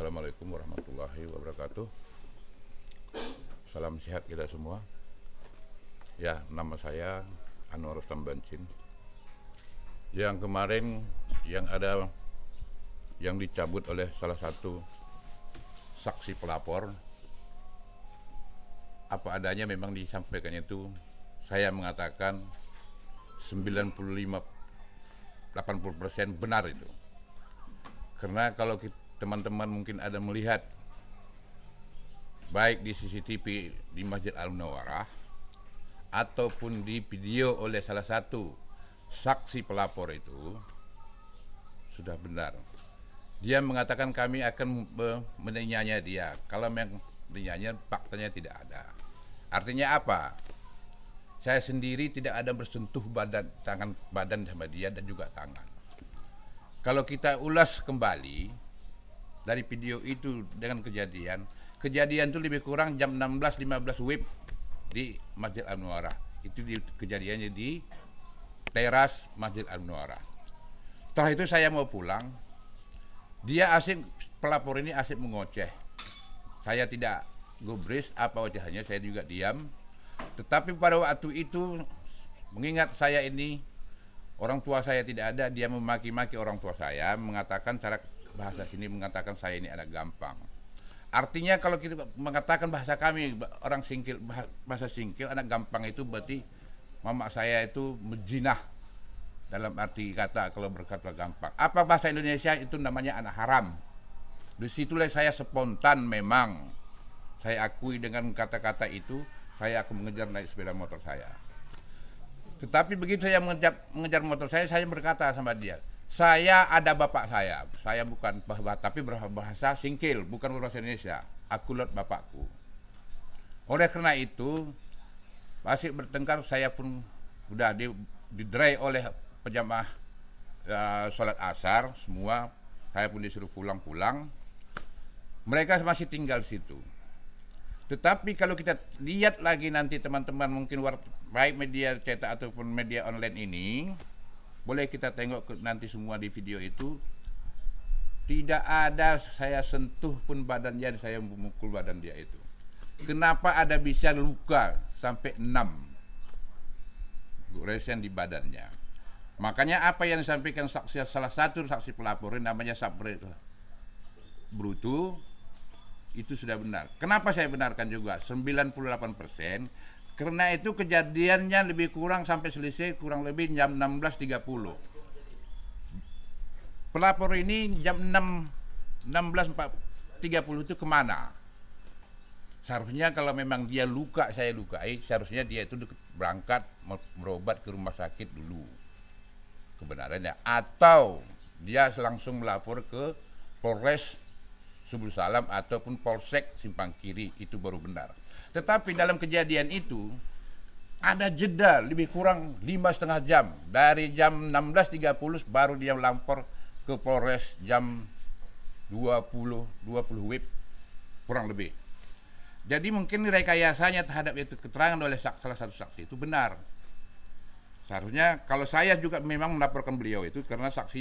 Assalamualaikum warahmatullahi wabarakatuh. Salam sehat kita semua. Ya, nama saya Anwar Rustam Bansin. Yang kemarin yang dicabut oleh salah satu saksi pelapor, apa adanya memang disampaikannya itu, saya mengatakan 95-80% benar itu. Karena kalau teman-teman mungkin ada melihat baik di CCTV di Masjid Al-Munawwarah ataupun di video oleh salah satu saksi pelapor itu sudah benar. Dia mengatakan kami akan menanyanya dia. Kalau memang menanyanya faktanya tidak ada. Artinya apa? Saya sendiri tidak ada bersentuh badan sama dia dan juga tangan. Kalau kita ulas kembali dari video itu dengan kejadian itu lebih kurang jam 16.15 WIB di Masjid Al-Munawwarah. Itu kejadiannya di teras Masjid Al-Munawwarah. Setelah itu saya mau pulang, pelapor ini asik mengoceh. Saya tidak gubris apa ocehannya, saya juga diam. Tetapi pada waktu itu, mengingat saya ini orang tua saya tidak ada, dia memaki-maki orang tua saya, mengatakan cara bahasa sini mengatakan saya ini anak gampang. Artinya kalau kita mengatakan bahasa kami orang Singkil, bahasa Singkil anak gampang itu berarti mama saya itu menjinah, dalam arti kata kalau berkata gampang. Apa bahasa Indonesia itu namanya anak haram. Disitulah saya spontan memang. Saya akui dengan kata-kata itu, saya akan mengejar naik sepeda motor saya. Tetapi begitu saya mengejar motor saya berkata sama dia, saya ada bapak saya bukan tapi berbahasa Singkil, bukan berbahasa Indonesia. Aku lihat bapakku. Oleh karena itu, masih bertengkar, saya pun udah diderai oleh pejamaah sholat asar semua. Saya pun disuruh pulang. Mereka masih tinggal situ. Tetapi kalau kita lihat lagi nanti teman-teman mungkin baik media cetak ataupun media online ini, boleh kita tengok nanti semua di video itu, tidak ada saya sentuh pun badan dia, saya memukul badan dia itu. Kenapa ada bisa luka sampai 6 goresan di badannya? Makanya apa yang disampaikan salah satu saksi pelapor namanya Sabri Brutu itu sudah benar. Kenapa saya benarkan juga 98%? Karena itu kejadiannya lebih kurang sampai selesai kurang lebih jam 16.30. Pelapor ini jam 16.30 itu kemana? Seharusnya kalau memang dia luka, saya lukai, seharusnya dia itu berangkat berobat ke rumah sakit dulu. Kebenarannya. Atau dia langsung melapor ke Polres Subul Salam ataupun Polsek Simpang Kiri, itu baru benar. Tetapi dalam kejadian itu ada jeda lebih kurang 5,5 jam. Dari jam 16.30 baru dia melapor ke Polres jam 20 WIB kurang lebih. Jadi mungkin rekayasanya terhadap itu keterangan oleh salah satu saksi itu benar. Seharusnya kalau saya juga memang melaporkan beliau itu karena saksi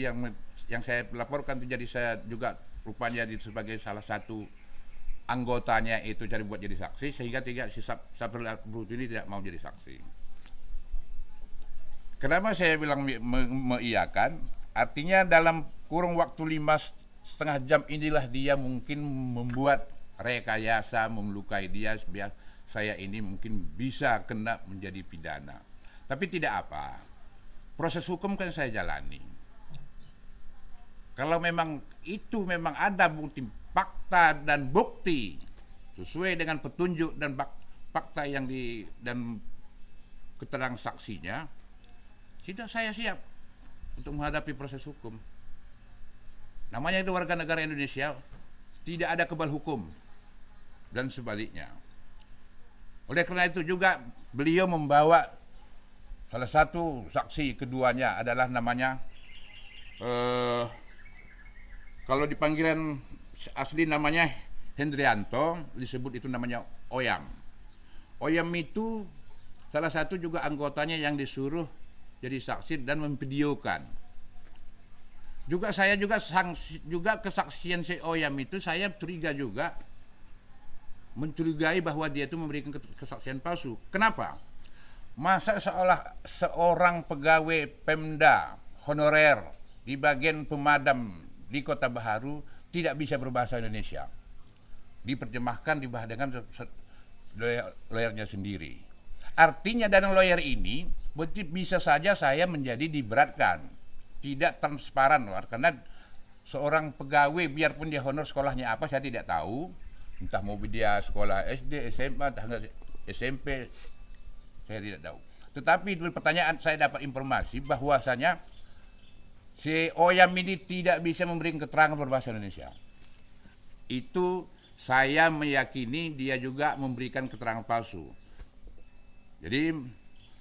yang saya laporkan itu jadi saya juga rupanya sebagai salah satu anggotanya itu cari buat jadi saksi, sehingga si Sabri Brutu ini tidak mau jadi saksi. Kenapa saya bilang mengiyakan? Artinya dalam kurung waktu 5,5 jam inilah dia mungkin membuat rekayasa melukai dia biar saya ini mungkin bisa kena menjadi pidana. Tapi tidak apa. Proses hukum kan saya jalani. Kalau memang itu memang ada bukti, fakta dan bukti sesuai dengan petunjuk dan fakta dan keterangan saksinya, sudah saya siap untuk menghadapi proses hukum. Namanya itu warga negara Indonesia, tidak ada kebal hukum dan sebaliknya. Oleh karena itu juga beliau membawa salah satu saksi keduanya adalah namanya kalau di panggilan asli namanya Hendrianto, disebut itu namanya Oyam. Oyam itu salah satu juga anggotanya yang disuruh jadi saksi dan memvideokan. Juga saya juga kesaksian si Oyam itu saya curiga juga, mencurigai bahwa dia itu memberikan kesaksian palsu. Kenapa? Masa seorang pegawai Pemda honorer di bagian pemadam di Kota Baharu tidak bisa berbahasa Indonesia? Diterjemahkan dengan lawyernya sendiri. Artinya dari lawyer ini bisa saja saya menjadi diberatkan, tidak transparan, karena seorang pegawai biarpun dia honor sekolahnya apa saya tidak tahu, entah mau dia sekolah SD, SMA, entah SMP, saya tidak tahu. Tetapi dari pertanyaan saya dapat informasi bahwasanya si Oyam ini tidak bisa memberikan keterangan berbahasa Indonesia. Itu saya meyakini dia juga memberikan keterangan palsu. Jadi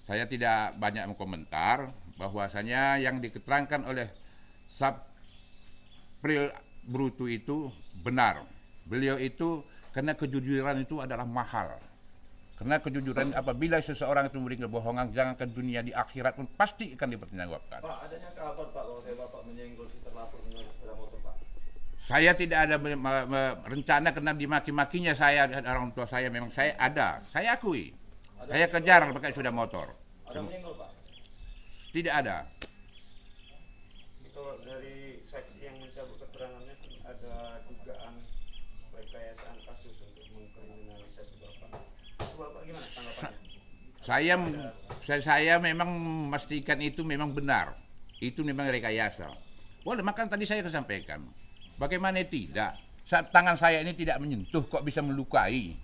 saya tidak banyak mengkomentar bahwasanya yang diketerangkan oleh Sapril Brutu itu benar. Beliau itu karena kejujuran itu adalah mahal. Karena kejujuran apabila seseorang itu memberikan kebohongan, jangankan dunia, di akhirat pun pasti akan dipertanggungjawabkan. Pak, adanya kabar Pak bahwa saya Bapak menyenggol si terlapor dengan sepeda motor Pak. Saya tidak ada rencana karena dimaki-makinya saya dan orang tua saya, memang saya ada, saya akui. Saya kejar pakai sepeda motor. Ada menyenggol Pak? Tidak ada. Kalau dari saksi yang mencabut keterangannya ada dugaan rekayasaan kasus untuk mengkriminalisasi Bapak. Itu Bapak gimana tanggapannya? Saya memang memastikan itu memang benar. Itu memang rekayasa. Boleh, maka tadi saya sampaikan. Bagaimana tidak? Saat tangan saya ini tidak menyentuh kok bisa melukai.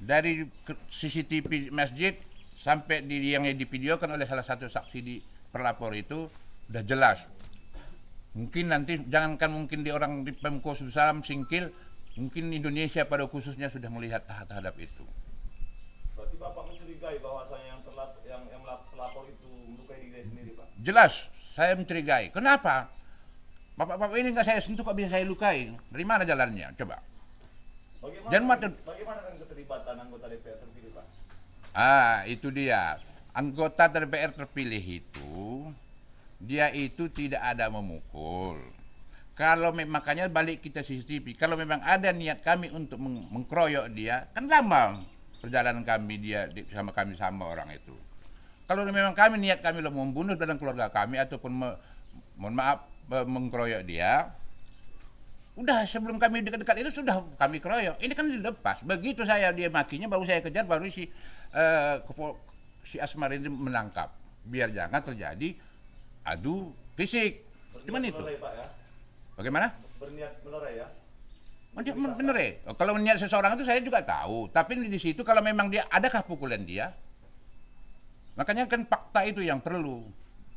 Dari CCTV masjid sampai yang divideokan oleh salah satu saksi di pelapor itu udah jelas. Mungkin nanti mungkin di orang di Pemko Salam Singkil, mungkin Indonesia pada khususnya sudah melihat terhadap itu. Berarti Bapak mencurigai bahwasanya yang pelapor itu melukai diri sendiri Pak? Jelas, saya mencurigai. Kenapa? Bapak-bapak ini nggak saya sentuh kok bisa saya lukai? Dari mana jalannya? Coba. Bagaimana kan keterlibatan anggota DPR terpilih Pak? Itu dia. Anggota DPR terpilih itu, dia itu tidak ada memukul. Kalau makanya balik kita CCTV, kalau memang ada niat kami untuk mengkeroyok dia, kan lama perjalanan kami sama orang itu. Kalau memang niat kami membunuh dalam keluarga kami ataupun mohon maaf mengkeroyok dia, udah sebelum kami dekat-dekat itu sudah kami keroyok. Ini kan dilepas. Begitu dia makinya, baru saya kejar, baru si Asmar ini menangkap. Biar jangan terjadi adu fisik. Cuman itu. Melerai, Pak, ya? Bagaimana? Berniat melerai ya? Bener ya. Kalau niat seseorang itu saya juga tahu. Tapi di situ kalau memang dia adakah pukulan dia? Makanya kan fakta itu yang perlu.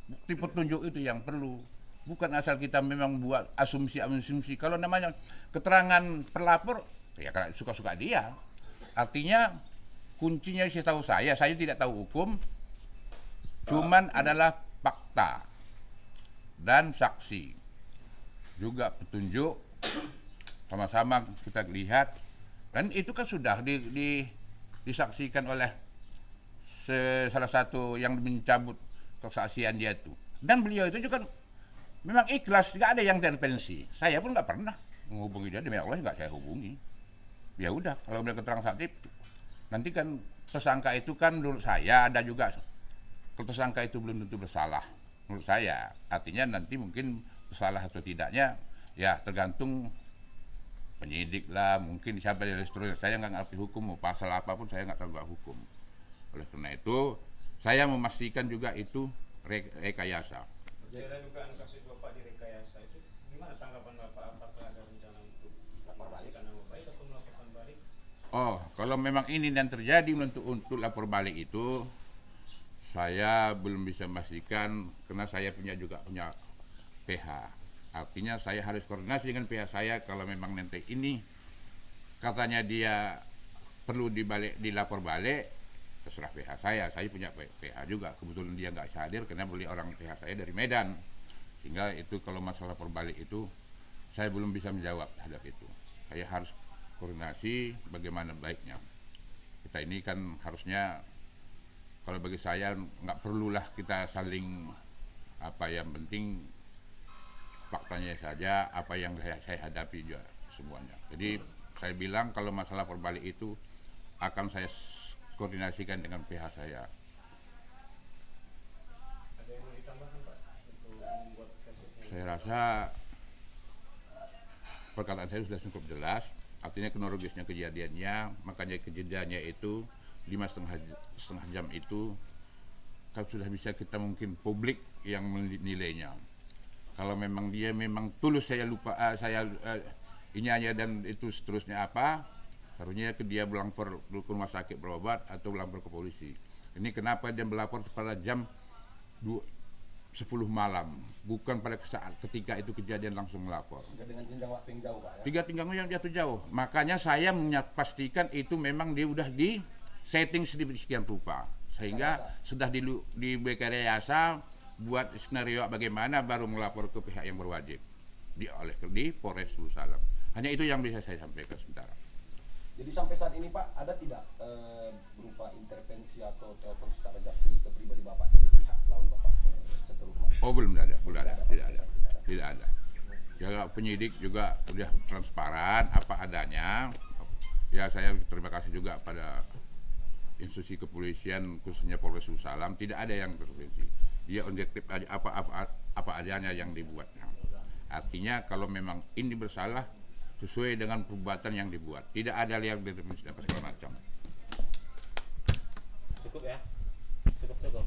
Bukti petunjuk itu yang perlu. Bukan asal kita memang buat asumsi-asumsi. Kalau namanya keterangan pelapor, ya karena suka-suka dia. Artinya kuncinya setahu saya tidak tahu hukum, cuman adalah fakta dan saksi. Juga petunjuk, sama-sama kita lihat. Dan itu kan sudah disaksikan oleh salah satu yang mencabut kesaksian dia itu. Dan beliau itu juga memang ikhlas, tidak ada yang intervensi. Saya pun nggak pernah menghubungi dia, demi Allah nggak saya hubungi. Ya udah, kalau beliau keterangan saksi, nanti kan tersangka itu kan menurut saya ada juga, kalau tersangka itu belum tentu bersalah. Menurut saya, artinya nanti mungkin bersalah atau tidaknya, ya tergantung penyidik lah, mungkin siapa dari seterusnya. Saya nggak ngerti hukum, mau pasal apapun saya nggak tahu hukum. Oleh karena itu, saya memastikan juga itu rekayasa. Jadi ada dugaan kasus Bapak direkayasa itu gimana tanggapan Bapak? Apakah ada rencana untuk melaporkan nama baik atau melaporkan balik? Oh, kalau memang ini dan terjadi untuk lapor balik itu, saya belum bisa memastikan karena saya punya PH. Artinya saya harus koordinasi dengan PH saya kalau memang nanti ini katanya dia perlu dilapor balik, terserah PH saya punya PH juga, kebetulan dia nggak hadir karena beli orang PH saya dari Medan, sehingga itu kalau masalah perbalik itu saya belum bisa menjawab terhadap itu. Saya harus koordinasi bagaimana baiknya. Kita ini kan harusnya, kalau bagi saya nggak perlulah kita saling Apa yang penting faktanya saja, apa yang saya hadapi juga semuanya. Jadi saya bilang kalau masalah perbalik itu akan saya koordinasikan dengan pihak saya. Ada yang mau ditambahkan Pak untuk membuat kasusnya? Saya rasa perkataan saya sudah cukup jelas. Artinya kronologisnya kejadiannya, makanya kejadiannya itu 5,5 jam itu kalau sudah bisa kita mungkin publik yang menilainya. Kalau memang dia memang tulus saya lupa ini aja dan itu seterusnya apa, harusnya dia melapor ke rumah sakit berobat atau melapor ke polisi. Ini kenapa dia melapor pada jam 10 malam, bukan pada saat ketika itu kejadian langsung melapor. Sudah dengan jenjang waktu yang jauh Pak ya. Tiga tinggalnya yang jatuh jauh. Makanya saya pastikan itu memang dia udah di setting sedemikian rupa. Sehingga sudah di Rekayasa buat skenario bagaimana baru melapor ke pihak yang berwajib di Polres Salam. Hanya itu yang bisa saya sampaikan sementara. Jadi sampai saat ini Pak, ada tidak berupa intervensi atau telepon secara japri ke pribadi Bapak dari pihak lawan Bapak setelah rumah? Oh belum ada, tidak ada. Ya penyidik juga sudah transparan apa adanya. Ya saya terima kasih juga pada institusi kepolisian khususnya Polres Salam, tidak ada yang intervensi. Dia objektif aja apa adanya yang dibuat. Artinya kalau memang ini bersalah sesuai dengan perbuatan yang dibuat, tidak ada yang intervensi apa segala macam. Cukup ya, cukup.